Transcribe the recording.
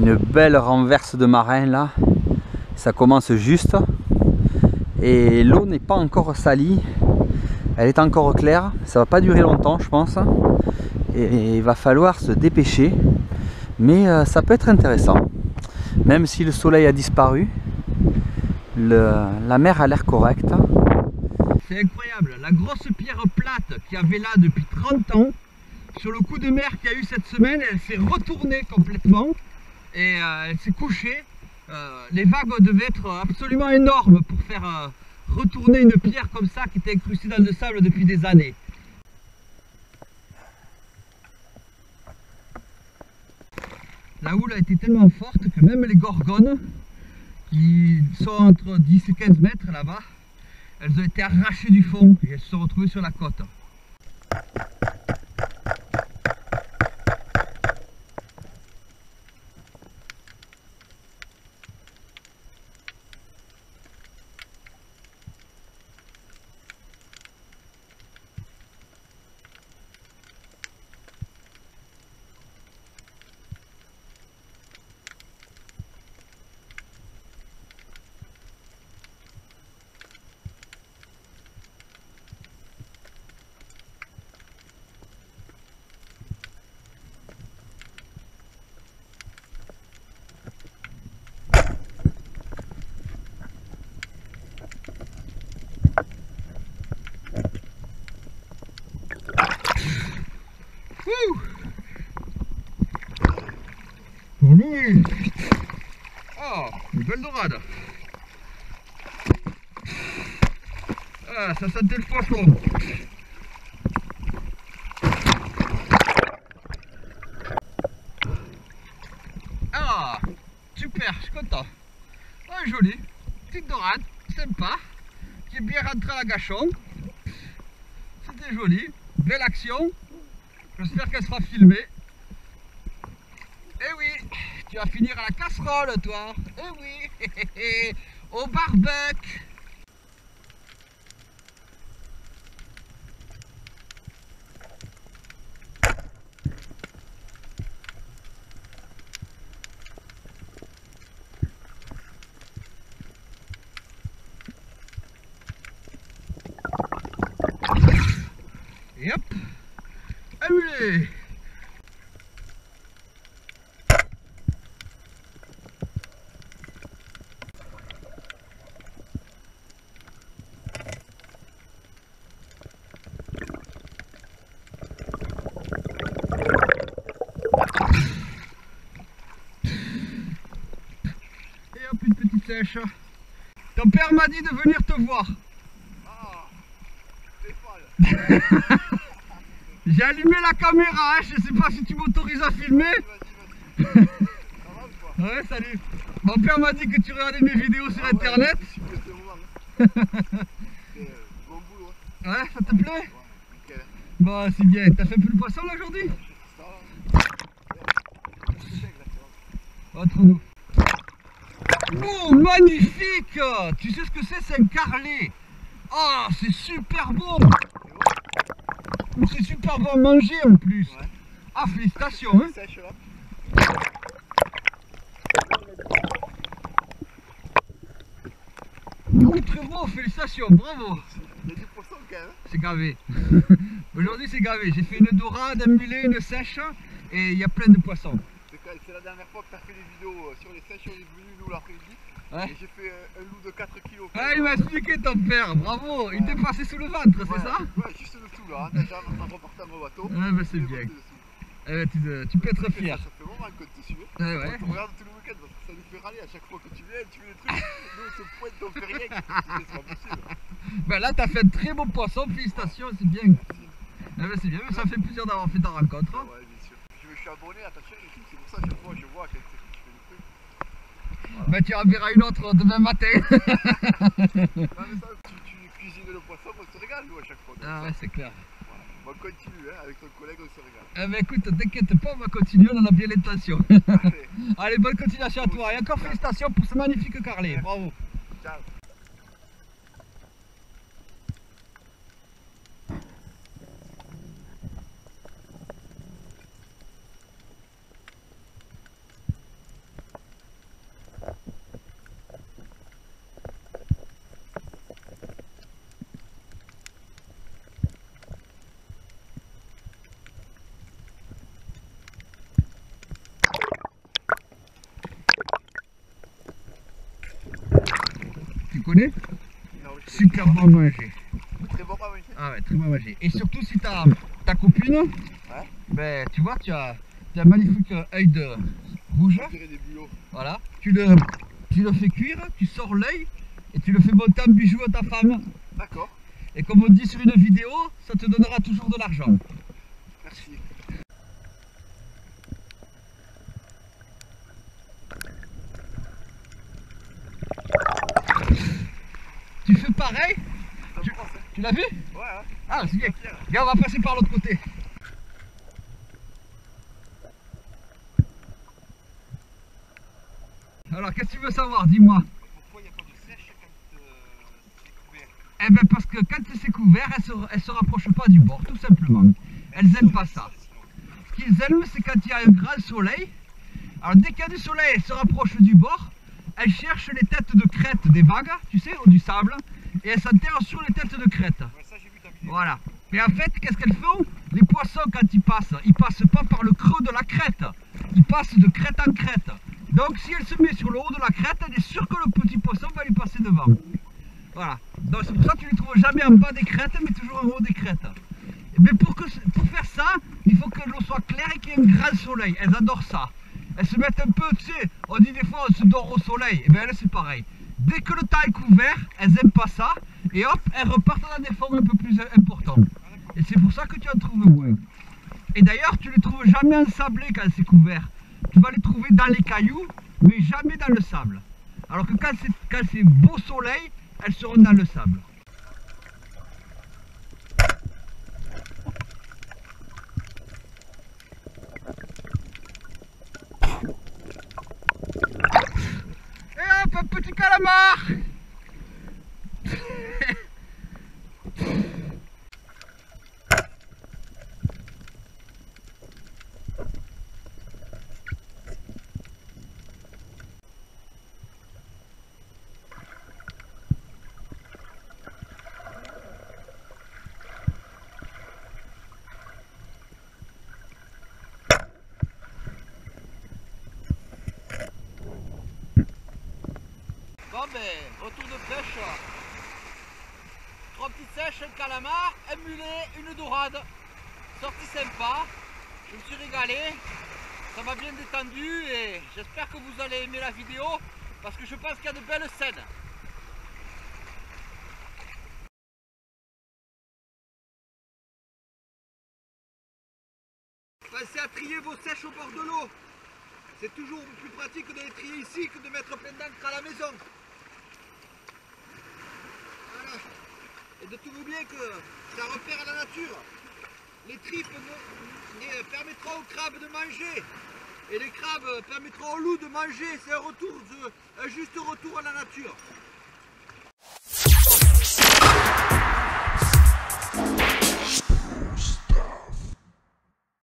une belle renverse de marin là. Ça commence juste. Et l'eau n'est pas encore salie. Elle est encore claire. Ça va pas durer longtemps, je pense. Et il va falloir se dépêcher. Mais ça peut être intéressant. Même si le soleil a disparu, la mer a l'air correcte. C'est incroyable, la grosse pierre plate qu'il y avait là depuis 30 ans, sur le coup de mer qu'il y a eu cette semaine, elle s'est retournée complètement et elle s'est couchée. Les vagues devaient être absolument énormes pour faire retourner une pierre comme ça qui était incrustée dans le sable depuis des années. La houle a été tellement forte que même les gorgones, qui sont entre 10 et 15 mètres là-bas, elles ont été arrachées du fond et elles se sont retrouvées sur la côte. Joli! Oh, une belle dorade! Ah, ça sentait le poisson! Ah, super, je suis content! Oh, joli! Petite dorade, sympa, qui est bien rentrée à la gâchon. C'était joli, belle action. J'espère qu'elle sera filmée. Eh oui, tu vas finir à la casserole, toi. Eh oui, au barbecue. Et hop, allez. Et hop, une petite sèche. Ton père m'a dit de venir te voir. Ah, Stéphane. J'ai allumé la caméra, hein, je sais pas si tu m'autorises à filmer. Vas-y. Ça va ou quoi? Ouais, salut. Mon père m'a dit que tu regardais mes vidéos sur internet. Je suis de ce moment. C'est bon boulot. Ouais, ça te plaît? Ouais, nickel. Bon, c'est bien. T'as fait un peu de poisson là aujourd'hui? Ça va. C'est exactement. Entre nous. Oh, magnifique! Tu sais ce que c'est un carlet. Oh, c'est super bon! C'est super bon à manger en plus. Ouais. Ah, félicitations, hein? Sèche là. Très bon, félicitations, bravo! Il y a du poisson quand même. C'est gavé. Aujourd'hui c'est gavé. J'ai fait une dorade, un mulet, une sèche et il y a plein de poissons. C'est la dernière fois que tu as fait des vidéos sur les sèches, on est venu nous l'après-midi. Ouais. Et j'ai fait un loup de 4 kilos. Ah, il m'a expliqué ton père, bravo! Il t'est passé sous le ventre, c'est ça? Ouais, juste dessous là, déjà en repartant mon bateau. Ouais, bah c'est bien. Eh ben, tu peux être fier. Ça fait moment qu'on te suit. Ouais, ouais. On te regarde tout le week-end parce que ça nous fait râler à chaque fois que tu viens, tu fais des trucs. Nous on se pointe, on fait rien. C'est pas possible. Ben là t'as fait un très beau poisson, félicitations, c'est bien. Merci. Eh ben, c'est bien, mais ça fait plaisir d'avoir fait ta rencontre. Ouais, bien sûr. Je suis abonné à ta chaîne et tout, c'est pour ça que chaque fois je vois que tu fais des trucs. Ben tu en verras une autre demain matin. Non mais ça, tu cuisines le poisson, on se régale nous à chaque fois. Ah ouais, c'est clair. Voilà. On continue, hein, avec ton collègue on se régale. Eh ben écoute, t'inquiète pas, on va continuer, on en a bien l'intention. Allez, Allez, bonne continuation à toi et encore félicitations pour ce magnifique carlet, bravo. ciao. connais? Non, je sais Super bon à manger. pas. Très bon à manger. Ah ouais, très bon à manger. Et surtout si t'as ta copine, Ouais. ben tu vois, tu as un magnifique œil de rouge. On dirait des bulots. Voilà. Tu le fais cuire, tu sors l'œil et tu le fais monter en bijou à ta femme. D'accord. Et comme on dit sur une vidéo, ça te donnera toujours de l'argent. Merci. Tu fais pareil? Ça me prend, ça. Tu l'as vu? Ouais, hein. Ah, c'est bien. Pierre. Viens, on va passer par l'autre côté. Alors, qu'est-ce que tu veux savoir? Dis-moi. Pourquoi il n'y a pas de sèche quand c'est couvert? Eh ben parce que quand c'est couvert, elles se rapprochent pas du bord, tout simplement. Elles n'aiment pas ça. Ce qu'ils aiment, c'est quand il y a un grand soleil. Alors dès qu'il y a du soleil, elles se rapprochent du bord. Elles cherchent les têtes de crête des vagues, tu sais, ou du sable. Et elles s'enterrent sur les têtes de crête. Ouais, ça j'ai vu ta vidéo. Voilà. Et en fait, qu'est-ce qu'elles font? Les poissons, quand ils passent pas par le creux de la crête. Ils passent de crête en crête. Donc si elle se met sur le haut de la crête, elle est sûre que le petit poisson va lui passer devant. Voilà. Donc c'est pour ça que tu ne les trouves jamais en bas des crêtes, mais toujours en haut des crêtes. Mais pour faire ça, il faut que l'eau soit claire et qu'il y ait un grand soleil. Elles adorent ça. Elles se mettent un peu, tu sais, on dit des fois on se dort au soleil. Et bien elles c'est pareil. Dès que le temps est couvert, elles n'aiment pas ça. Et hop, elles repartent dans des formes un peu plus importantes. Et c'est pour ça que tu en trouves moins. Et d'ailleurs, tu les trouves jamais ensablées quand c'est couvert. Tu vas les trouver dans les cailloux, mais jamais dans le sable. Alors que quand c'est beau soleil, elles seront dans le sable. Et hop, un petit calamar! Bon ben, retour de pêche. 3 petites sèches, un calamar, un mulet, une dorade. Sortie sympa, je me suis régalé, ça m'a bien détendu et j'espère que vous allez aimer la vidéo parce que je pense qu'il y a de belles scènes. Pensez à trier vos sèches au bord de l'eau. C'est toujours plus pratique de les trier ici que de mettre plein d'encre à la maison. Voilà. Et de tout oublier que ça repère à la nature. Les tripes permettront aux crabes de manger. Et les crabes permettront aux loups de manger. C'est un juste retour à la nature.